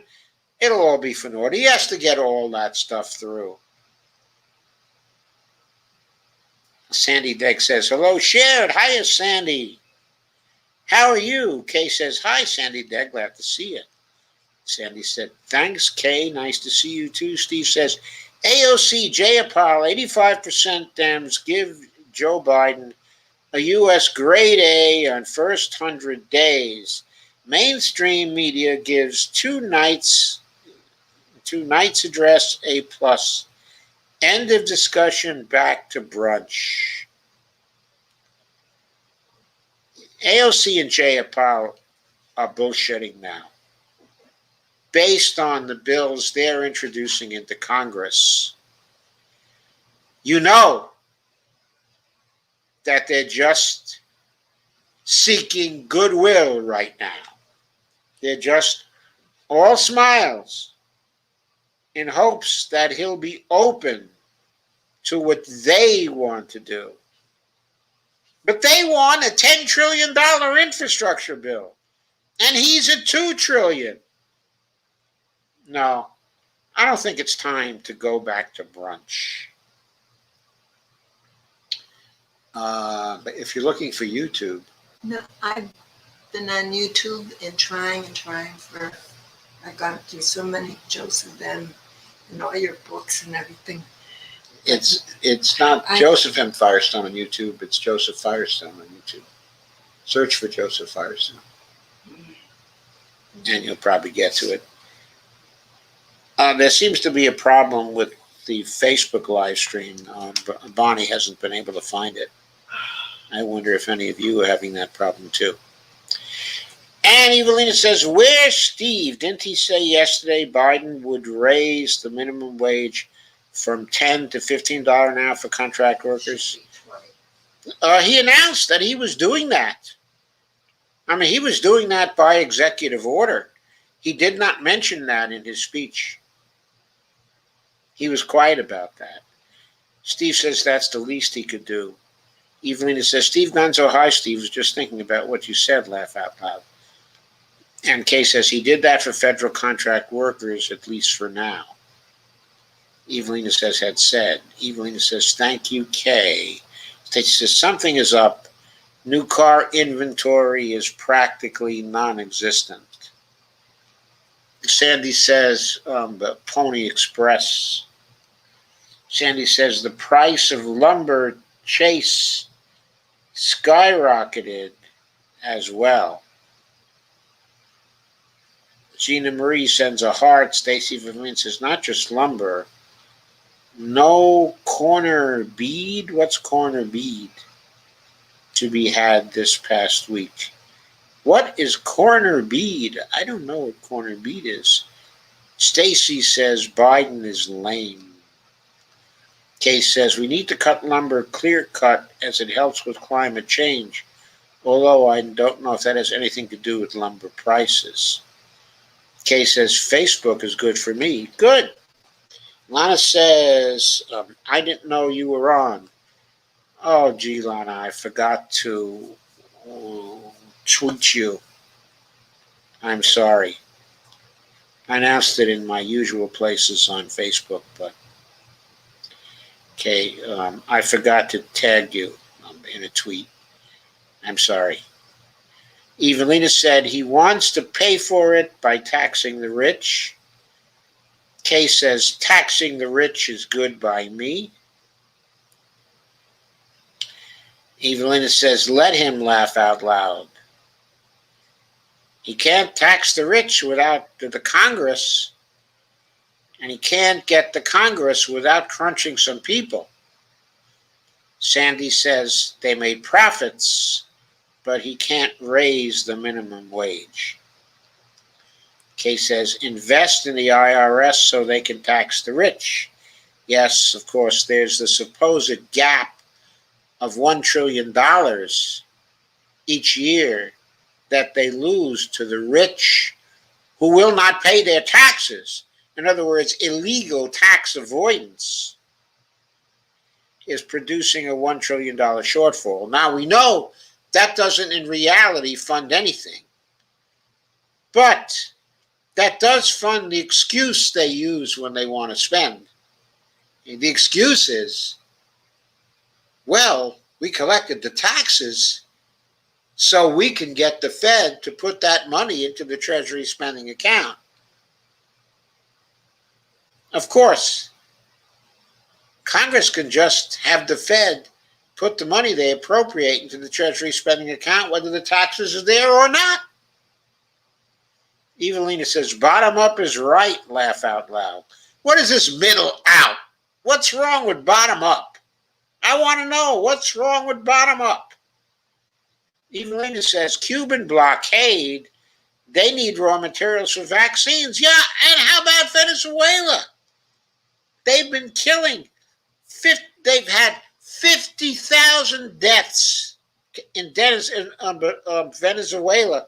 it'll all be for naught. He has to get all that stuff through. Sandy Deck says, hello, shared. Hiya, Sandy. How are you? Kay says, hi, Sandy Deck. Glad to see you. Sandy said, thanks, Kay. Nice to see you, too. Steve says, AOC, Jayapal, 85% Dems give Joe Biden a U.S. grade A on first 100 days. Mainstream media gives two nights address A+. End of discussion, back to brunch. AOC and Jayapal are bullshitting now. Based on the bills they're introducing into Congress, you know that they're just seeking goodwill right now. They're just all smiles in hopes that he'll be open to what they want to do. But they want a $10 trillion infrastructure bill, and he's at $2 trillion. No, I don't think it's time to go back to brunch. But if you're looking for YouTube, No, I've been on YouTube and trying for, I've gone through so many Joseph M. and all your books and everything. it's not Joseph M. Firestone on YouTube. It's Joseph Firestone on YouTube. Search for Joseph Firestone, and you'll probably get to it. There seems to be a problem with the Facebook live stream. Bonnie hasn't been able to find it. I wonder if any of you are having that problem too. And Evelina says, where's Steve? Didn't he say yesterday Biden would raise the minimum wage from $10 to $15 an hour for contract workers? He announced that he was doing that. I mean, he was doing that by executive order. He did not mention that in his speech. He was quiet about that. Steve says that's the least he could do. Evelina says, Steve Gonzo, hi, Steve, was just thinking about what you said, laugh out loud. And Kay says, he did that for federal contract workers, at least for now. Evelina says, had said. Evelina says, thank you, Kay. Stacy says, something is up. New car inventory is practically non-existent. Sandy says, Pony Express. Sandy says, the price of lumber Chase skyrocketed as well. Gina Marie sends a heart. Stacy Vermin says, not just lumber. No corner bead. What's corner bead? To be had this past week. What is corner bead? I don't know what corner bead is. Stacy says Biden is lame. Kay says, we need to cut lumber clear cut as it helps with climate change, although I don't know if that has anything to do with lumber prices. Kay says, Facebook is good for me. Good. Lana says, I didn't know you were on. Oh, gee, Lana, I forgot to tweet you. I'm sorry. I announced it in my usual places on Facebook, but okay, I forgot to tag you in a tweet. I'm sorry. Evelina said he wants to pay for it by taxing the rich. Kay says taxing the rich is good by me. Evelina says let him laugh out loud. He can't tax the rich without the Congress. And he can't get the Congress without crunching some people. Sandy says they made profits, but he can't raise the minimum wage. Kay says invest in the IRS so they can tax the rich. Yes, of course, there's the supposed gap of $1 trillion each year that they lose to the rich who will not pay their taxes. In other words, illegal tax avoidance is producing a $1 trillion shortfall. Now, we know that doesn't in reality fund anything, but that does fund the excuse they use when they want to spend. The excuse is, well, we collected the taxes so we can get the Fed to put that money into the Treasury spending account. Of course, Congress can just have the Fed put the money they appropriate into the Treasury spending account, whether the taxes are there or not. Evelina says, bottom up is right, laugh out loud. What is this middle out? What's wrong with bottom up? I want to know what's wrong with bottom up. Evelina says, Cuban blockade, they need raw materials for vaccines. Yeah, and how about Venezuela? They've been killing, they've had 50,000 deaths in Venezuela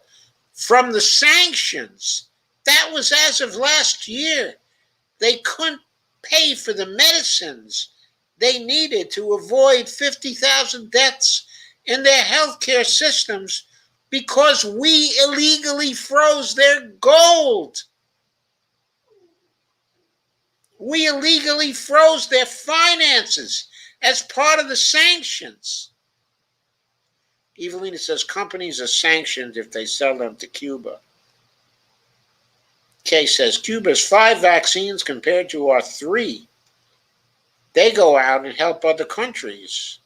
from the sanctions. That was as of last year. They couldn't pay for the medicines they needed to avoid 50,000 deaths in their healthcare systems because we illegally froze their gold. We illegally froze their finances as part of the sanctions. Evelina says companies are sanctioned if they sell them to Cuba. Kay says Cuba's 5 vaccines compared to our 3. They go out and help other countries,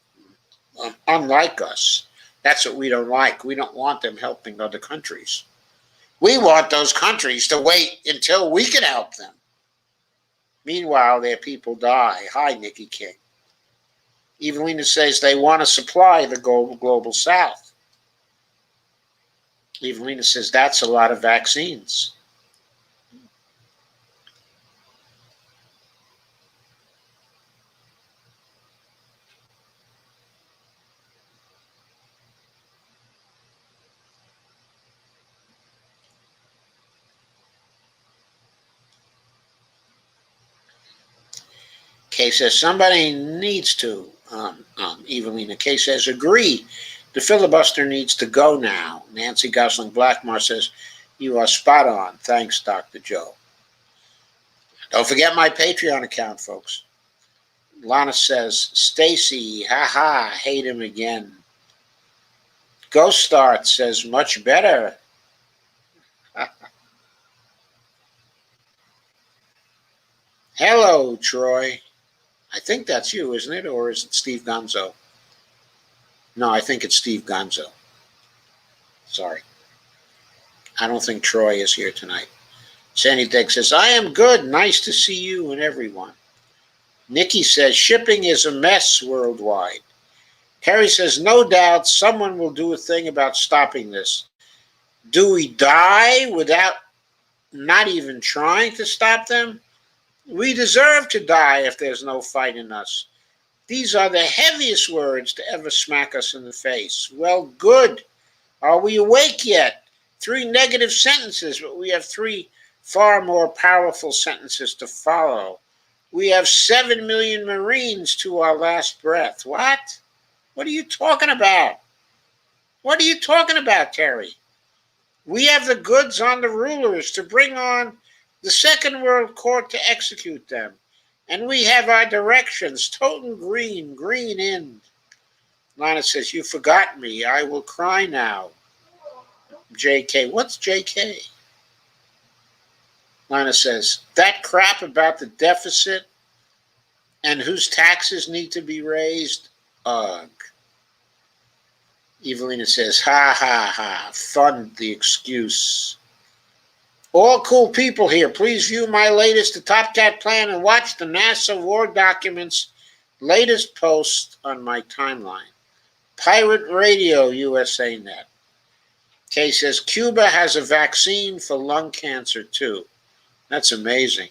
unlike us. That's what we don't like. We don't want them helping other countries. We want those countries to wait until we can help them. Meanwhile, their people die. Hi, Nikki King. Evelina says they want to supply the global South. Evelina says that's a lot of vaccines. Kay says somebody needs to. Evelina Kay says agree. The filibuster needs to go now. Nancy Gosling Blackmore says you are spot on. Thanks, Dr. Joe. Don't forget my Patreon account, folks. Lana says Stacy, haha, hate him again. Ghost Start says much better. Hello, Troy. I think that's you, isn't it? Or is it Steve Gonzo? No, I think it's Steve Gonzo. Sorry. I don't think Troy is here tonight. Sandy Dick says, I am good. Nice to see you and everyone. Nikki says, shipping is a mess worldwide. Carrie says, no doubt someone will do a thing about stopping this. Do we die without not even trying to stop them? We deserve to die if there's no fight in us. These are the heaviest words to ever smack us in the face. Well, good. Are we awake yet? 3 negative sentences, but we have 3 far more powerful sentences to follow. We have 7 million Marines to our last breath. What? What are you talking about? What are you talking about, Terry? We have the goods on the rulers to bring on the Second World Court to execute them. And we have our directions, total green, green end. Lana says, you forgot me. I will cry now. JK, what's JK? Lana says, that crap about the deficit and whose taxes need to be raised? Ugh. Evelina says, ha, ha, ha, fund the excuse. All cool people here. Please view my latest, the Top Cat plan, and watch the NASA War Documents latest post on my timeline. Pirate Radio USA Net. Kay says, Cuba has a vaccine for lung cancer too. That's amazing.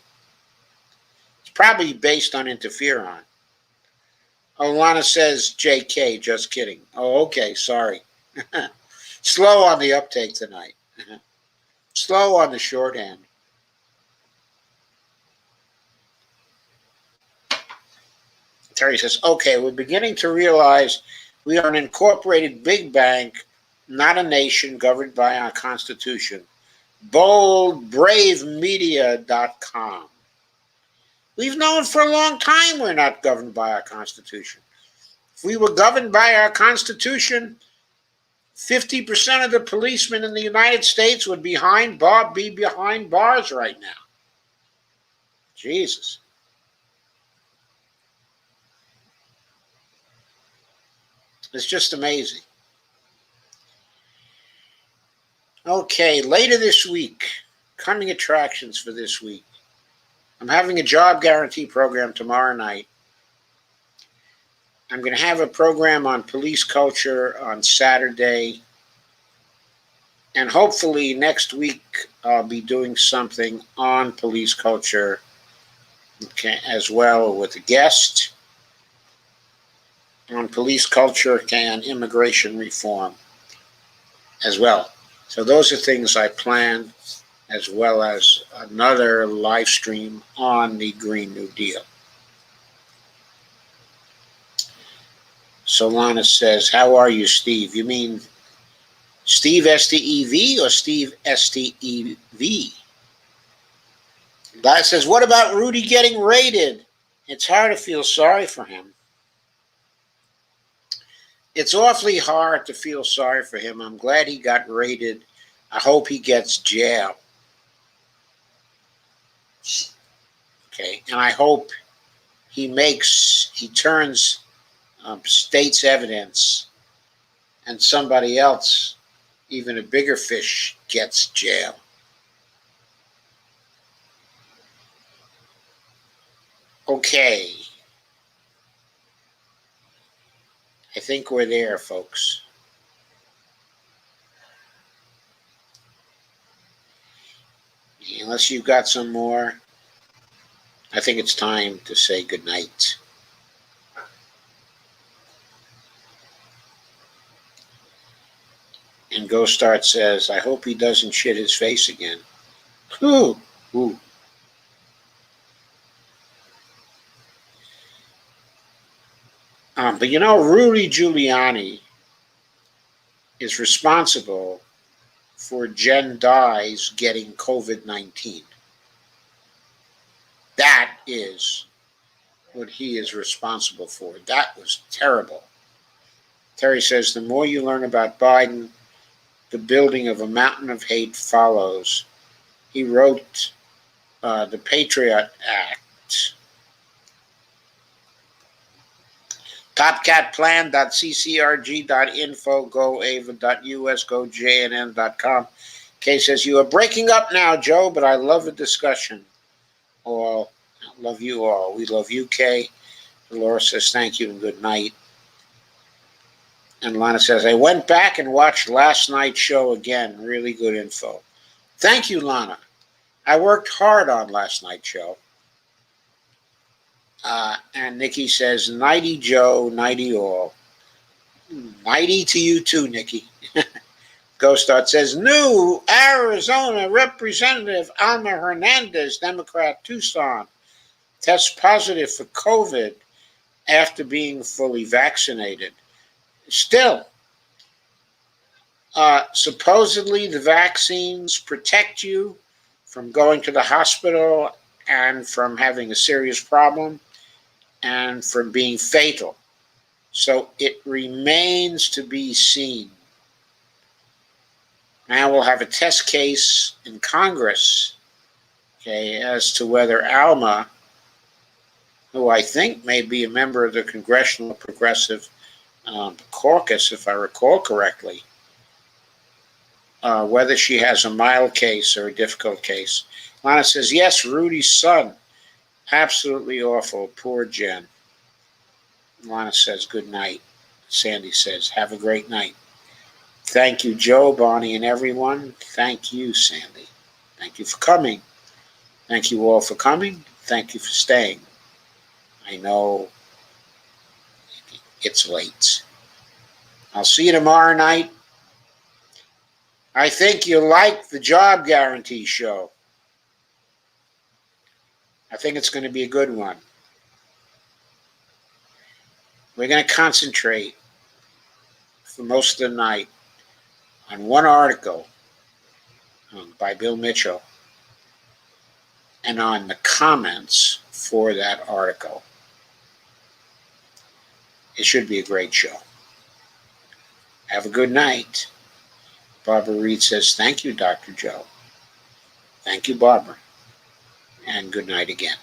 It's probably based on interferon. Olana says, JK, just kidding. Oh, okay, sorry. Slow on the uptake tonight. Slow on the shorthand. Terry says, okay, we're beginning to realize we are an incorporated big bank, not a nation governed by our Constitution. BoldBraveMedia.com. We've known for a long time we're not governed by our Constitution. If we were governed by our Constitution, 50% of the policemen in the United States would be behind bars right now. Jesus. It's just amazing. Okay, later this week, coming attractions for this week. I'm having a job guarantee program tomorrow night I'm going to have a program on police culture on Saturday. And hopefully next week I'll be doing something on police culture, okay, as well, with a guest on police culture, okay, and immigration reform as well. So those are things I plan, as well as another live stream on the Green New Deal. Solana says, how are you, Steve? You mean Steve S-T-E-V or Steve S-T-E-V? Guy says, what about Rudy getting raided? It's hard to feel sorry for him. It's awfully hard to feel sorry for him. I'm glad he got raided. I hope he gets jail. Okay, and I hope he turns state's evidence, and somebody else, even a bigger fish, gets jail. Okay. I think we're there, folks. Unless you've got some more, I think it's time to say goodnight. And Ghost Start says, I hope he doesn't shit his face again. Ooh. Ooh. But Rudy Giuliani is responsible for Jen Dye's getting COVID-19. That is what he is responsible for. That was terrible. Terry says, the more you learn about Biden, the building of a mountain of hate follows. He wrote the Patriot Act. Topcatplan.ccrg.info, goava.us, gojnn.com. Kay says, you are breaking up now, Joe, but I love the discussion. I love you all. We love you, Kay. Laura says, thank you and good night. And Lana says, I went back and watched last night's show again. Really good info. Thank you, Lana. I worked hard on last night's show. And Nikki says, nighty Joe, nighty all. Nighty to you too, Nikki. Ghost Start says, new Arizona Representative Alma Hernandez, Democrat, Tucson, tests positive for COVID after being fully vaccinated. Still, supposedly the vaccines protect you from going to the hospital and from having a serious problem and from being fatal. So it remains to be seen. Now we'll have a test case in Congress, okay, as to whether Alma, who I think may be a member of the Congressional Progressive Caucus, if I recall correctly, whether she has a mild case or a difficult case. Lana says, yes, Rudy's son. Absolutely awful. Poor Jen. Lana says, good night. Sandy says, have a great night. Thank you, Joe, Bonnie, and everyone. Thank you, Sandy. Thank you for coming. Thank you all for coming. Thank you for staying. I know it's late. I'll see you tomorrow night. I think you'll like the Job Guarantee show. I think it's going to be a good one. We're going to concentrate for most of the night on one article by Bill Mitchell and on the comments for that article. It should be a great show. Have a good night. Barbara Reed says, thank you, Dr. Joe. Thank you, Barbara. And good night again.